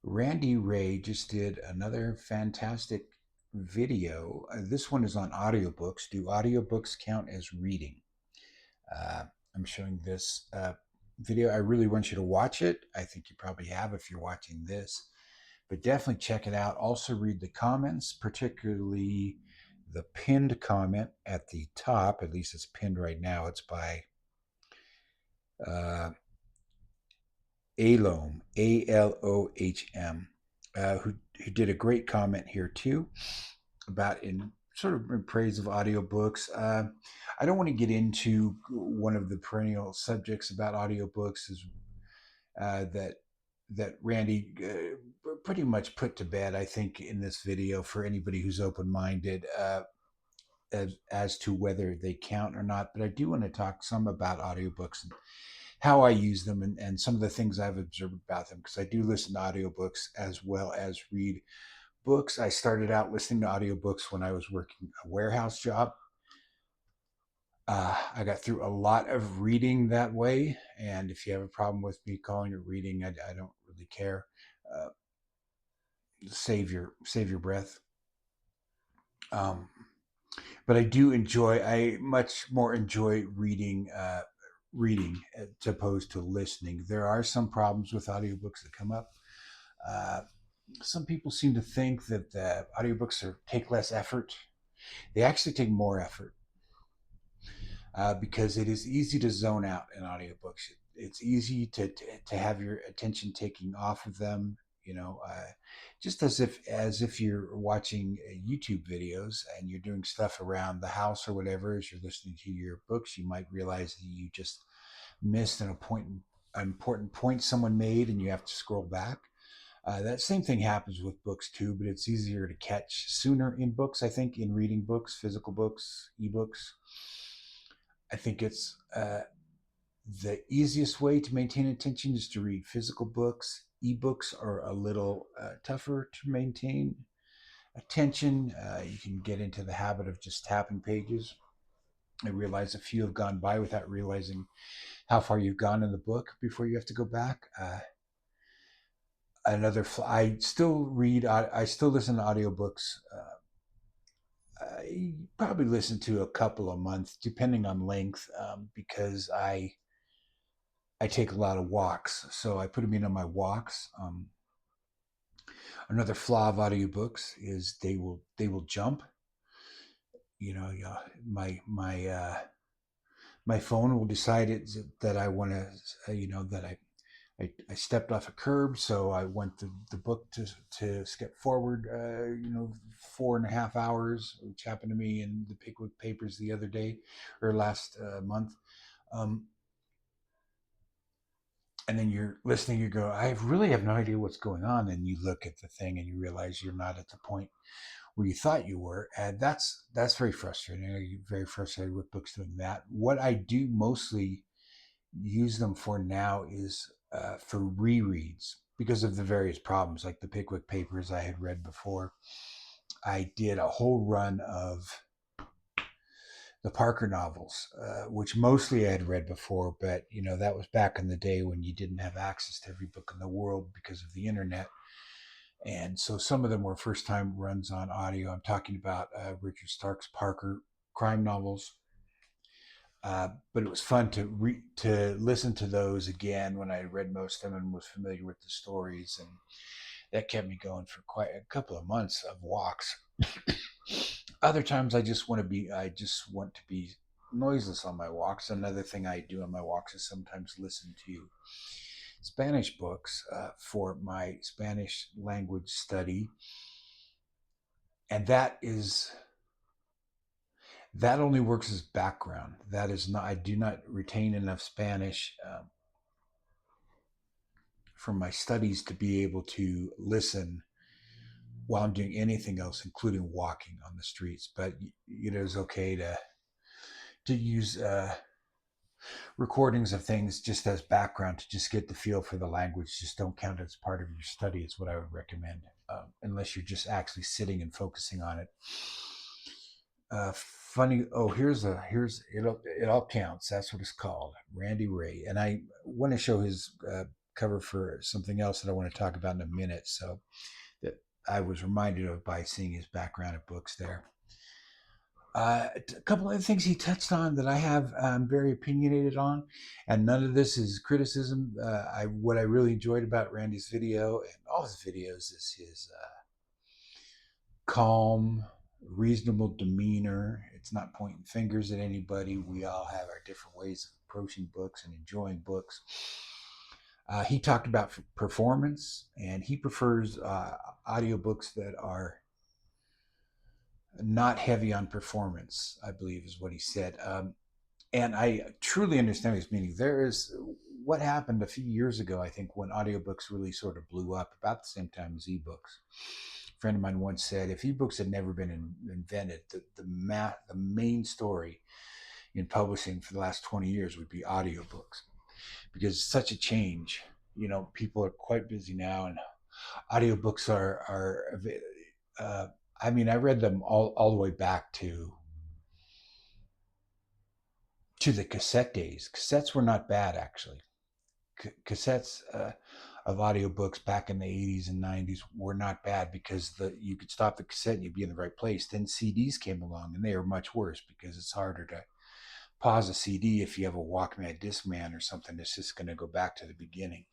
Randy Ray just did another fantastic video. This one is on audiobooks. Do audiobooks count as reading? Uh, I'm showing this video. I really want you to watch it. I think you probably have if you're watching this, but definitely check it out. Also, read the comments, particularly the pinned comment at the top. At least it's pinned right now. It's by uh, Alohm, Alohm, who did a great comment here too about in sort of in praise of audiobooks. I don't want to get into one of the perennial subjects about audiobooks is that Randy pretty much put to bed. I think in this video for anybody who's open-minded as to whether they count or not. But I do want to talk some about audiobooks and how I use them and some of the things I've observed about them because I do listen to audiobooks as well as read books. I started out listening to audiobooks when I was working a warehouse job. I got through a lot of reading that way, and if you have a problem with me calling it reading, I don't really care. Uh, save your breath. Um, but I do enjoy. I much more enjoy reading as opposed to listening. There are some problems with audiobooks that come up. Uh, some people seem to think that the audiobooks take less effort. They actually take more effort because it is easy to zone out in audiobooks. It's easy to have your attention taking off of them. Just as if you're watching YouTube videos and you're doing stuff around the house or whatever. As you're listening to your books, you might realize that you just missed an important point someone made, and you have to scroll back. That same thing happens with books too, but it's easier to catch sooner in books. I think in reading books, physical books, ebooks. I think it's the easiest way to maintain attention is to read physical books. Ebooks are a little tougher to maintain attention. You can get into the habit of just tapping pages. I realize a few have gone by without realizing how far you've gone in the book before you have to go back. I still read. I still listen to audiobooks. I probably listen to a couple a month, depending on length, because I take a lot of walks, so I put them in on my walks. Another flaw of audiobooks is they will jump. Yeah, my phone will decide that I want to, that I stepped off a curb, so I want the book to skip forward, 4.5 hours, which happened to me in the Pickwick papers the other day or last month. Um, and then you're listening, you go, I really have no idea what's going on. And you look at the thing and you realize you're not at the point where you thought you were. And that's very frustrating. I get very frustrated with books doing that. What I do mostly use them for now is for rereads because of the various problems, like the Pickwick papers I had read before. I did a whole run of the Parker novels, which mostly I had read before, but that was back in the day when you didn't have access to every book in the world because of the internet, and so some of them were first time runs on audio. I'm talking about Richard Stark's Parker crime novels, but it was fun to listen to those again when I had read most of them and was familiar with the stories, and that kept me going for quite a couple of months of walks. Other times I just want to be noiseless on my walks. Another thing I do on my walks is sometimes listen to Spanish books for my Spanish language study, and that only works as background. That is not. I do not retain enough Spanish from my studies to be able to listen while I'm doing anything else, including walking on the streets. But it's okay to use recordings of things just as background to just get the feel for the language. Just don't count it as part of your study. Is what I would recommend, unless you're just actually sitting and focusing on it. Funny. Oh, it all counts. That's what it's called, Randy Ray. And I want to show his cover for something else that I want to talk about in a minute. So that I was reminded of by seeing his background of books there. A couple of things he touched on that I have very opinionated on, and none of this is criticism. What I really enjoyed about Randy's video and all his videos is his calm, reasonable demeanor. It's not pointing fingers at anybody. We all have our different ways of approaching books and enjoying books. He talked about performance, and he prefers audiobooks that are not heavy on performance, I believe is what he said. And I truly understand his meaning. There is what happened a few years ago, I think, when audiobooks really sort of blew up about the same time as ebooks. A friend of mine once said if ebooks had never been invented, the main story in publishing for the last 20 years would be audiobooks, because it's such a change. People are quite busy now, and audiobooks are I mean, I read them all the way back to the cassette days. Cassettes were not bad, actually. Cassettes of audiobooks back in the 80s and 90s were not bad, because you could stop the cassette and you'd be in the right place. Then CDs came along, and they are much worse, because it's harder to pause a CD if you have a Walkman, Discman, or something that's just going to go back to the beginning.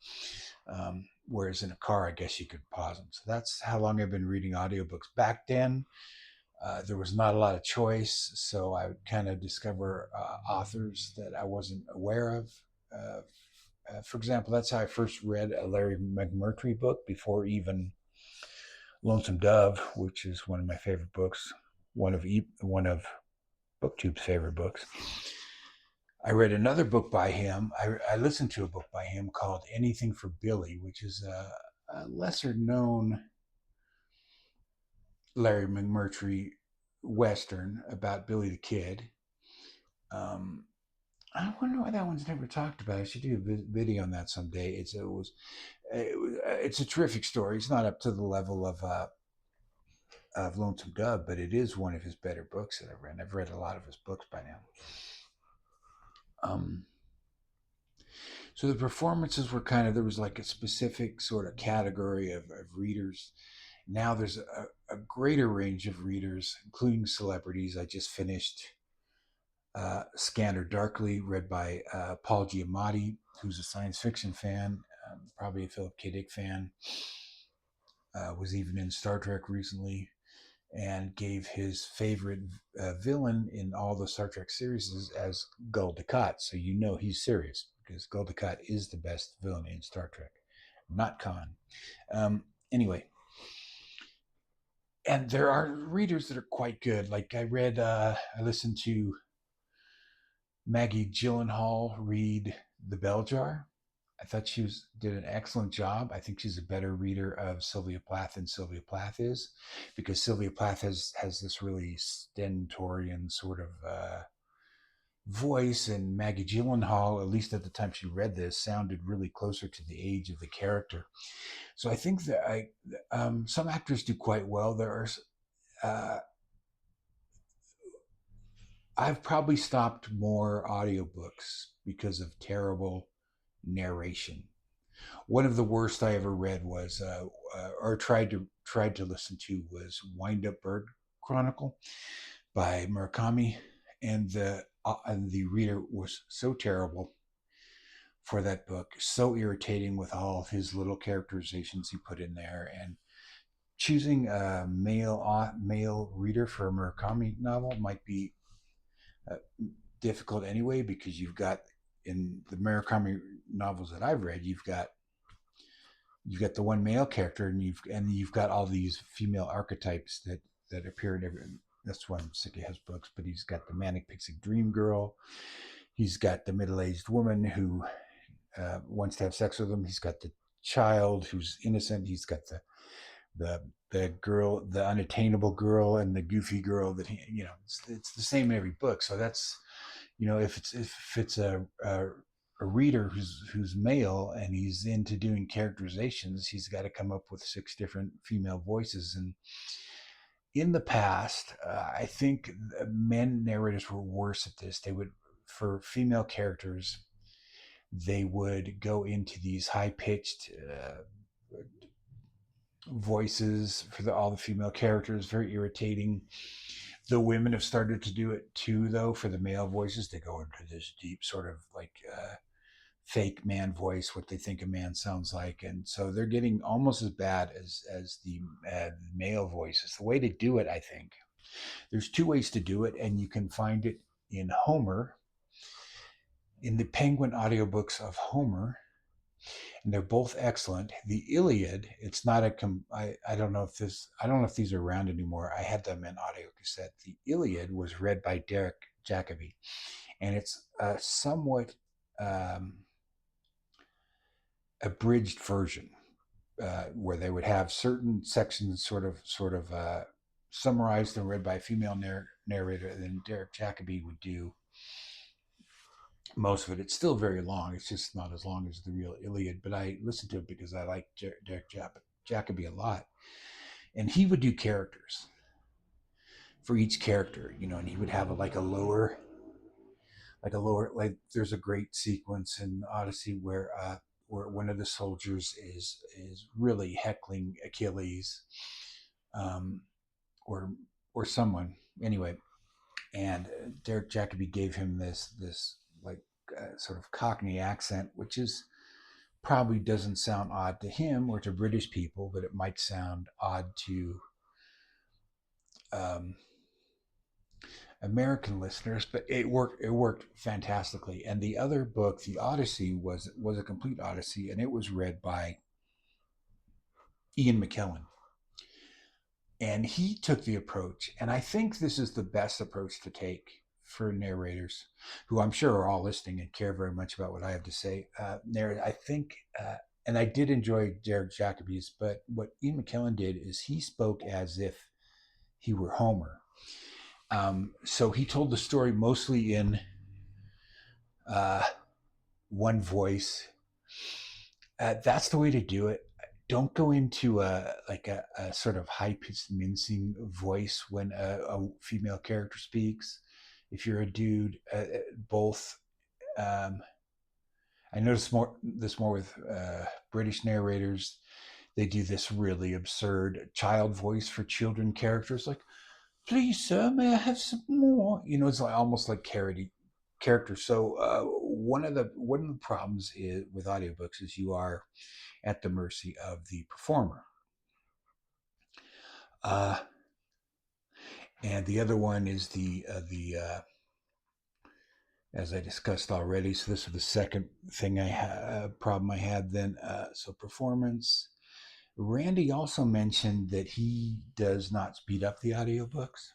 Whereas in a car, I guess you could pause them. So that's how long I've been reading audiobooks. Back then, there was not a lot of choice, so I would kind of discover authors that I wasn't aware of. For example, that's how I first read a Larry McMurtry book, before even Lonesome Dove, which is one of my favorite books, one of BookTube's favorite books. I read another book by him. I listened to a book by him called Anything for Billy, which is a lesser known Larry McMurtry Western about Billy the Kid. I wonder why that one's never talked about. I should do a video on that someday. It's a terrific story. It's not up to the level of Lonesome Dove, but it is one of his better books that I've read. I've read a lot of his books by now. So the performances were there was like a specific sort of category of readers. Now there's a greater range of readers, including celebrities. I just finished Scanner Darkly, read by Paul Giamatti, who's a science fiction fan, probably a Philip K. Dick fan, was even in Star Trek recently, and gave his favorite villain in all the Star Trek series as Gul Dukat. So he's serious, because Gul Dukat is the best villain in Star Trek, not Khan. Anyway, and there are readers that are quite good. Like I listened to Maggie Gyllenhaal read The Bell Jar. I thought she did an excellent job. I think she's a better reader of Sylvia Plath than Sylvia Plath is, because Sylvia Plath has this really stentorian sort of voice, and Maggie Gyllenhaal, at least at the time she read this, sounded really closer to the age of the character. So I think that some actors do quite well. There are I've probably stopped more audiobooks because of terrible narration. One of the worst I ever read was, or tried to listen to, was Wind Up Bird Chronicle by Murakami, and the reader was so terrible for that book, so irritating with all of his little characterizations he put in there, and choosing a male reader for a Murakami novel might be difficult anyway, because you've got, in the Murakami novels that I've read, you've got the one male character, and you've got all these female archetypes that appear in every. That's why I'm sick of his books. But he's got the manic pixie dream girl. He's got the middle-aged woman who wants to have sex with him. He's got the child who's innocent. He's got the girl, the unattainable girl, and the goofy girl that it's the same in every book. So that's, if it's a reader who's male and he's into doing characterizations, he's got to come up with 6 different female voices. And in the past, I think men narrators were worse at this. They would, for female characters, they would go into these high pitched voices for all the female characters, very irritating. The women have started to do it too, though, for the male voices. They go into this deep sort of like fake man voice, what they think a man sounds like, and so they're getting almost as bad as the male voices. The way to do it, I think, there's two ways to do it, and you can find it in Homer, in the Penguin audiobooks of Homer, and they're both excellent. The Iliad, it's not a I don't know if these are around anymore. I had them in audio cassette. The Iliad was read by Derek Jacobi, and it's a somewhat abridged version where they would have certain sections sort of summarized and read by a female narrator, and then Derek Jacobi would do most of it. It's still very long. It's just not as long as the real Iliad, but I listened to it because I like Derek Jacobi a lot. And he would do characters for each character, and he would have like there's a great sequence in Odyssey where one of the soldiers is really heckling Achilles, um, or someone anyway, and Derek Jacobi gave him this like sort of Cockney accent, which is probably doesn't sound odd to him or to British people, but it might sound odd to um, American listeners. But it worked. It worked fantastically. And the other book, the Odyssey, was a complete Odyssey, and it was read by Ian McKellen. And he took the approach, and I think this is the best approach to take for narrators, who I'm sure are all listening and care very much about what I have to say. I think, and I did enjoy Derek Jacobi's, but what Ian McKellen did is he spoke as if he were Homer. So he told the story mostly in uh, one voice. That's the way to do it. Don't go into a sort of high pitched mincing voice when a female character speaks. If you're a dude, both. Um, I notice this more with British narrators. They do this really absurd child voice for children characters, like, "Please, sir, may I have some more?" It's like almost like characters. So one of the problems with audiobooks is you are at the mercy of the performer. Uh, and the other one is the as I discussed already. So this was the second thing problem I had. Then so performance. Randy also mentioned that he does not speed up the audiobooks,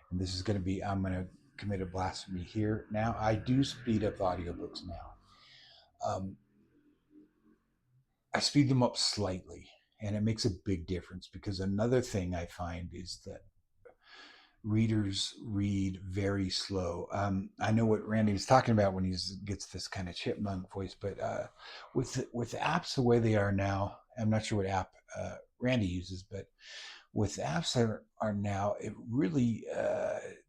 and this is going to be I'm going to commit a blasphemy here. Now I do speed up audiobooks now. I speed them up slightly, and it makes a big difference because another thing I find is that readers read very slow. I know what Randy was talking about when he gets this kind of chipmunk voice, but with apps the way they are now, I'm not sure what app Randy uses, but with apps that are now, it really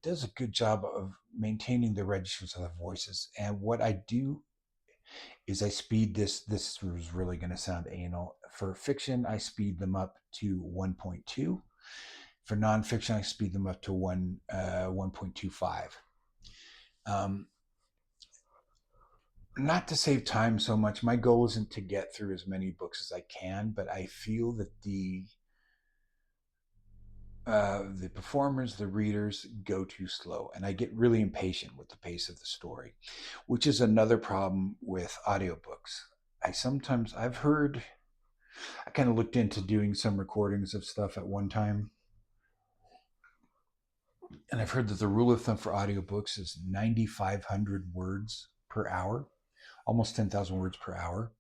does a good job of maintaining the registers of the voices. And what I do is I speed this. This was really going to sound anal. For fiction, I speed them up to 1.2. For nonfiction, I speed them up to 1.25. Not to save time so much. My goal isn't to get through as many books as I can, but I feel that the performers, the readers, go too slow, and I get really impatient with the pace of the story, which is another problem with audiobooks. I've heard, I kind of looked into doing some recordings of stuff at one time, and I've heard that the rule of thumb for audiobooks is 9,500 words per hour, almost 10,000 words per hour.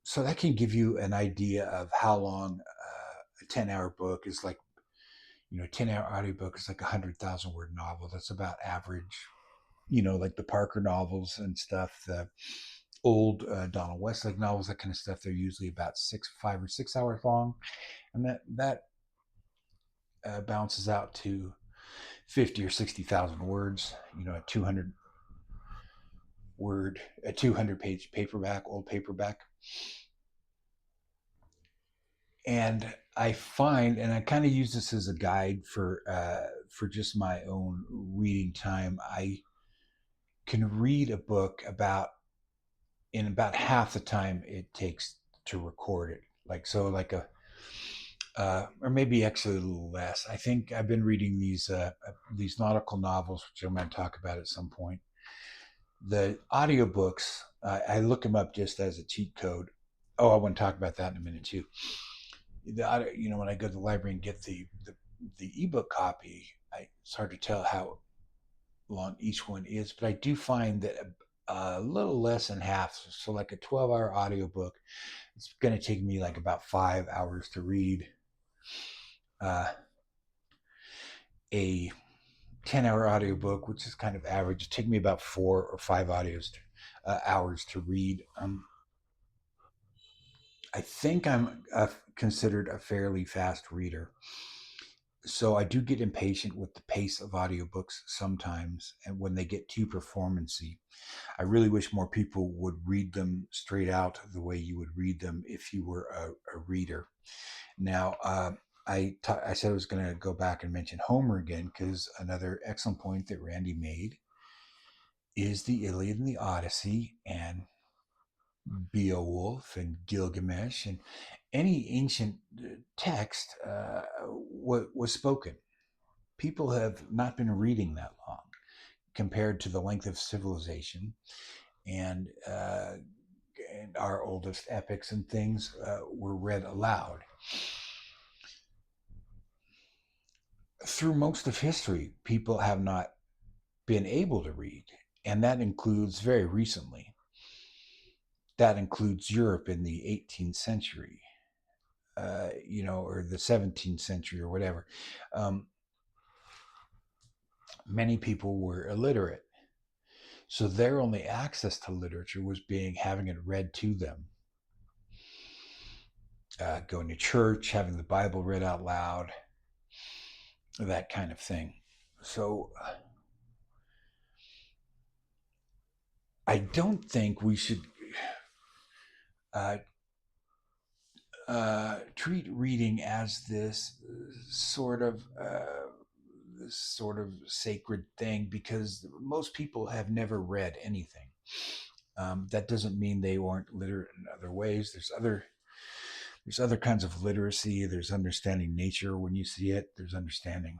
So that can give you an idea of how long a 10-hour book is. Like, 10-hour audiobook is like a 100,000 word novel. That's about average. Like the Parker novels and stuff, the old Donald Westlake novels, that kind of stuff. They're usually about 5 or 6 hours long, and that bounces out to 50 or 60,000 words. At 200 word, a 200-page paperback, old paperback. And I find, and I kind of use this as a guide for just my own reading time. I can read a book in about half the time it takes to record it. Like so, like a or maybe actually a little less. I think I've been reading these nautical novels, which I'm going to talk about at some point. The audiobooks, I look them up just as a cheat code. Oh, I want to talk about that in a minute too. When I go to the library and get the ebook copy, it's hard to tell how long each one is, but I do find that a little less than half, so like a 12-hour audiobook, it's going to take me like about 5 hours to read. Uh, a 10-hour audiobook, which is kind of average, it take me about 4 or 5 hours to read. I think I'm considered a fairly fast reader. So I do get impatient with the pace of audiobooks sometimes, and when they get too performancy. I really wish more people would read them straight out the way you would read them if you were a reader. Now, I said I was going to go back and mention Homer again, because another excellent point that Randy made is the Iliad and the Odyssey and Beowulf and Gilgamesh and any ancient text was spoken. People have not been reading that long compared to the length of civilization, and our oldest epics and things were read aloud. Through most of history, people have not been able to read, and that includes very recently. That includes Europe in the 18th century, or the 17th century or whatever. Many people were illiterate. So their only access to literature was having it read to them. Going to church, having the Bible read out loud, that kind of thing. So I don't think we should treat reading as this sort of sacred thing, because most people have never read anything. That doesn't mean they weren't literate in other ways. There's other kinds of literacy. There's understanding nature when you see it. There's understanding,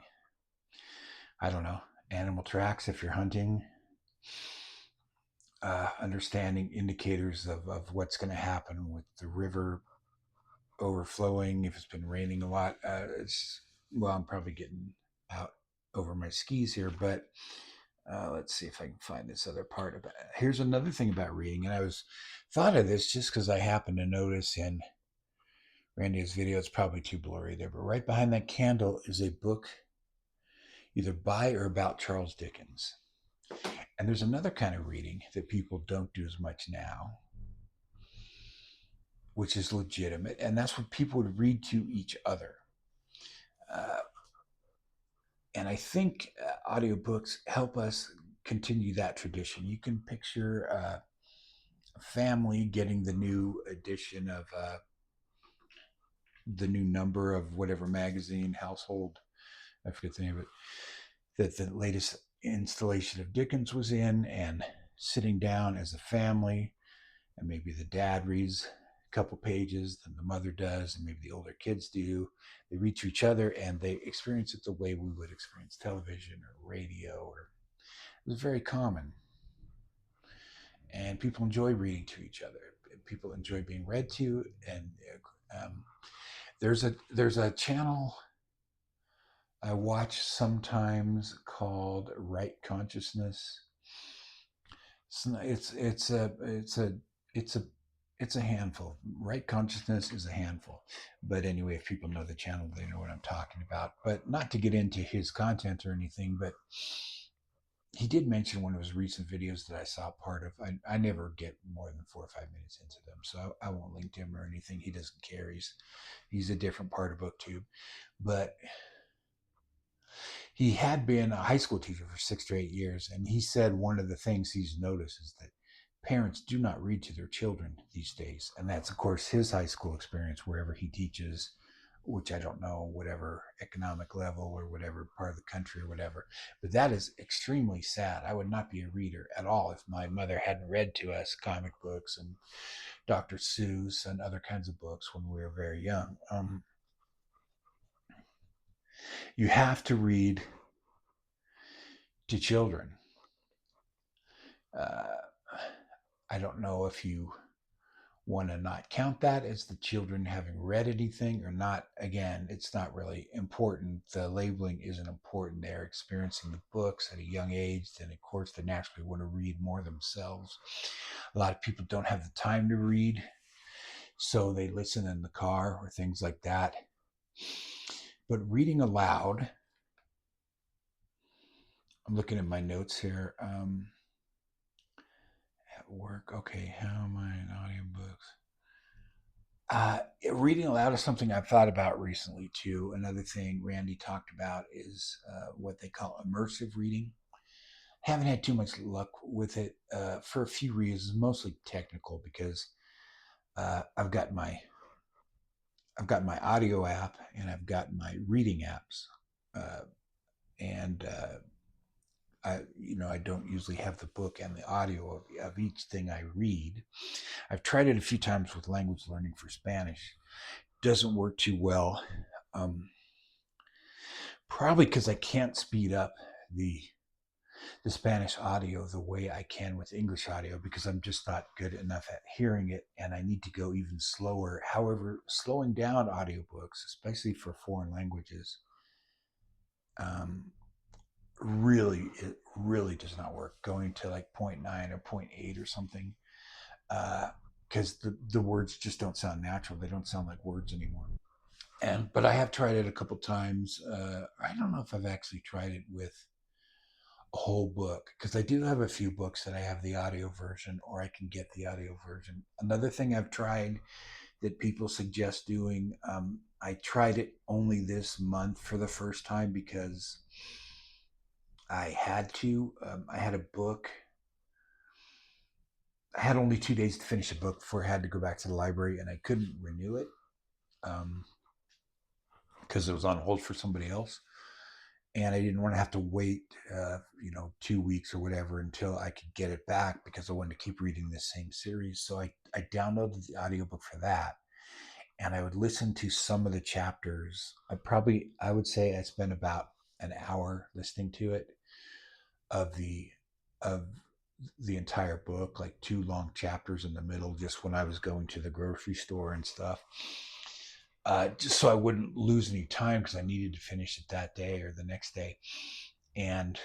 I don't know, animal tracks if you're hunting. Understanding indicators of what's going to happen with the river overflowing if it's been raining a lot. I'm probably getting out over my skis here, but let's see if I can find this other part about it. Here's another thing about reading, and I was thought of this just because I happened to notice in Randy's video. It's probably too blurry there, but right behind that candle is a book either by or about Charles Dickens. And there's another kind of reading that people don't do as much now, which is legitimate, and that's what people would read to each other. And I think audiobooks help us continue that tradition. You can picture a family getting the new edition of the new number of whatever magazine, Household, I forget the name of it, that the latest installation of Dickens was in, and sitting down as a family, and maybe the dad reads a couple pages, then the mother does, and maybe the older kids do. They read to each other, and they experience it the way we would experience television or radio. Or it was very common, and people enjoy reading to each other. People enjoy being read to, and there's a channel I watch sometimes called Right Consciousness. It's a handful. Right Consciousness is a handful. But anyway, if people know the channel, they know what I'm talking about. But not to get into his content or anything, but he did mention one of his recent videos that I saw part of. I never get more than 4 or 5 minutes into them, so I won't link to him or anything. He doesn't care. He's a different part of BookTube. But he had been a high school teacher for 6 to 8 years, and he said one of the things he's noticed is that parents do not read to their children these days. And that's, of course, his high school experience wherever he teaches, which I don't know, whatever economic level or whatever part of the country or whatever. But that is extremely sad. I would not be a reader at all if my mother hadn't read to us comic books and Dr. Seuss and other kinds of books when we were very young. You have to read to children. Uh, I don't know if you want to not count that as the children having read anything or not. Again, it's not really important. The labeling isn't important. They're experiencing the books at a young age, then of course they naturally want to read more themselves. A lot of people don't have the time to read, so they listen in the car or things like that. But reading aloud, I'm looking at my notes here. At work, okay, how am I in audiobooks? Reading aloud is something I've thought about recently too. Another thing Randy talked about is what they call immersive reading. Haven't had too much luck with it for a few reasons, mostly technical, because I've got my audio app and I've got my reading apps, and I don't usually have the book and the audio of each thing I read. I've tried it a few times with language learning for Spanish. Doesn't work too well. Probably because I can't speed up the Spanish audio the way I can with English audio, because I'm just not good enough at hearing it, and I need to go even slower. However, slowing down audiobooks, especially for foreign languages, it really does not work. Going to like 0.9 or 0.8 or something, because the words just don't sound natural. They don't sound like words anymore. But I have tried it a couple times. I don't know if I've actually tried it with a whole book, because I do have a few books that I have the audio version, or I can get the audio version. Another thing I've tried that people suggest doing, I tried it only this month for the first time because I had to. I had a book. I had only 2 days to finish a book before I had to go back to the library, and I couldn't renew it because it was on hold for somebody else. And I didn't want to have to wait, 2 weeks or whatever until I could get it back, because I wanted to keep reading the same series. So I downloaded the audiobook for that, and I would listen to some of the chapters. I would say I spent about an hour listening to it of the entire book, like 2 long chapters in the middle, just when I was going to the grocery store and stuff. Just so I wouldn't lose any time, because I needed to finish it that day or the next day. And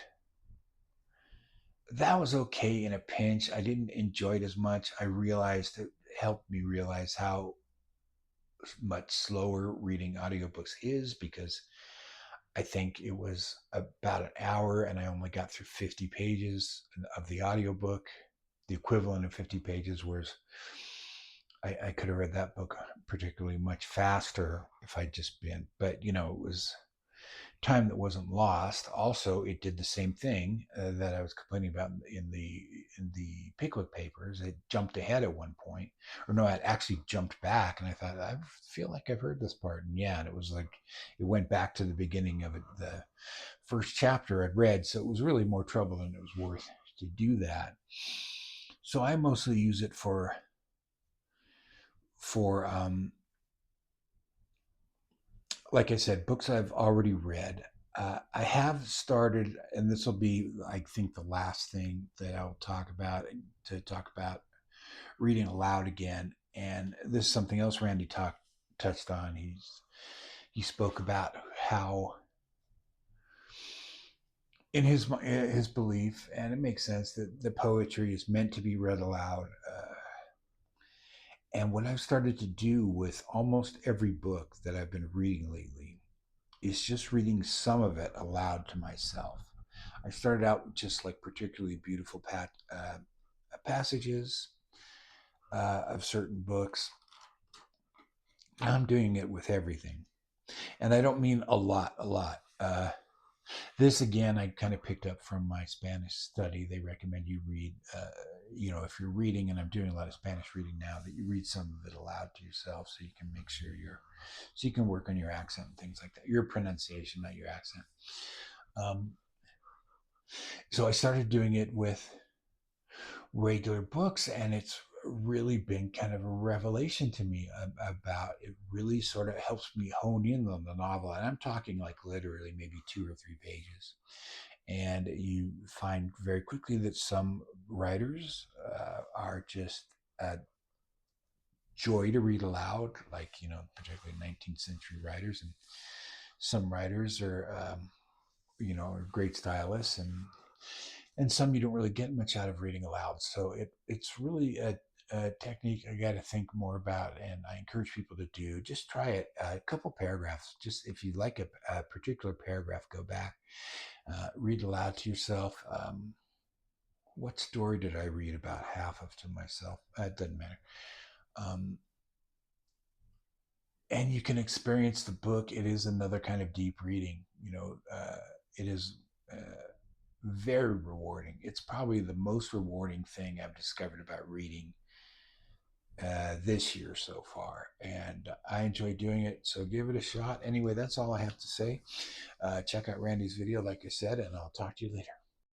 that was okay in a pinch. I didn't enjoy it as much. I realized it helped me realize how much slower reading audiobooks is, because I think it was about an hour and I only got through 50 pages of the audiobook, the equivalent of 50 pages, whereas I could have read that book particularly much faster if I'd just been, but it was time that wasn't lost. Also, it did the same thing that I was complaining about in the Pickwick papers. It jumped ahead at one point, or no, it actually jumped back, and I thought, I feel like I've heard this part, and yeah, and it was like it went back to the beginning of it, the first chapter I'd read, so it was really more trouble than it was worth to do that. So I mostly use it for like I said, books I've already read. I have started, and this will be, I think, the last thing that I'll talk about, to talk about reading aloud again. And this is something else Randy touched on. He spoke about how, in his belief, and it makes sense, that the poetry is meant to be read aloud. And what I've started to do with almost every book that I've been reading lately is just reading some of it aloud to myself. I started out with just like particularly beautiful passages of certain books. I'm doing it with everything. And I don't mean a lot. This again, I kind of picked up from my Spanish study. They recommend you read, if you're reading, and I'm doing a lot of Spanish reading now, that you read some of it aloud to yourself, so you can make sure so you can work on your accent and things like that, your pronunciation, not your accent. Um, so I started doing it with regular books, and it's really been kind of a revelation to me about it. Really sort of helps me hone in on the novel, and I'm talking like literally maybe 2 or 3 pages, and you find very quickly that some writers are just a joy to read aloud, like, particularly 19th century writers, and some writers are great stylists, and some you don't really get much out of reading aloud. So it's really a technique I got to think more about, and I encourage people to do. Just try it, a couple paragraphs. Just if you like a particular paragraph, go back, read aloud to yourself. What story did I read about half of to myself? It doesn't matter. Um, and you can experience the book. It is another kind of deep reading. It is very rewarding. It's probably the most rewarding thing I've discovered about reading this year so far, and I enjoy doing it. So give it a shot. Anyway, that's all I have to say. Check out Randy's video, like I said, and I'll talk to you later.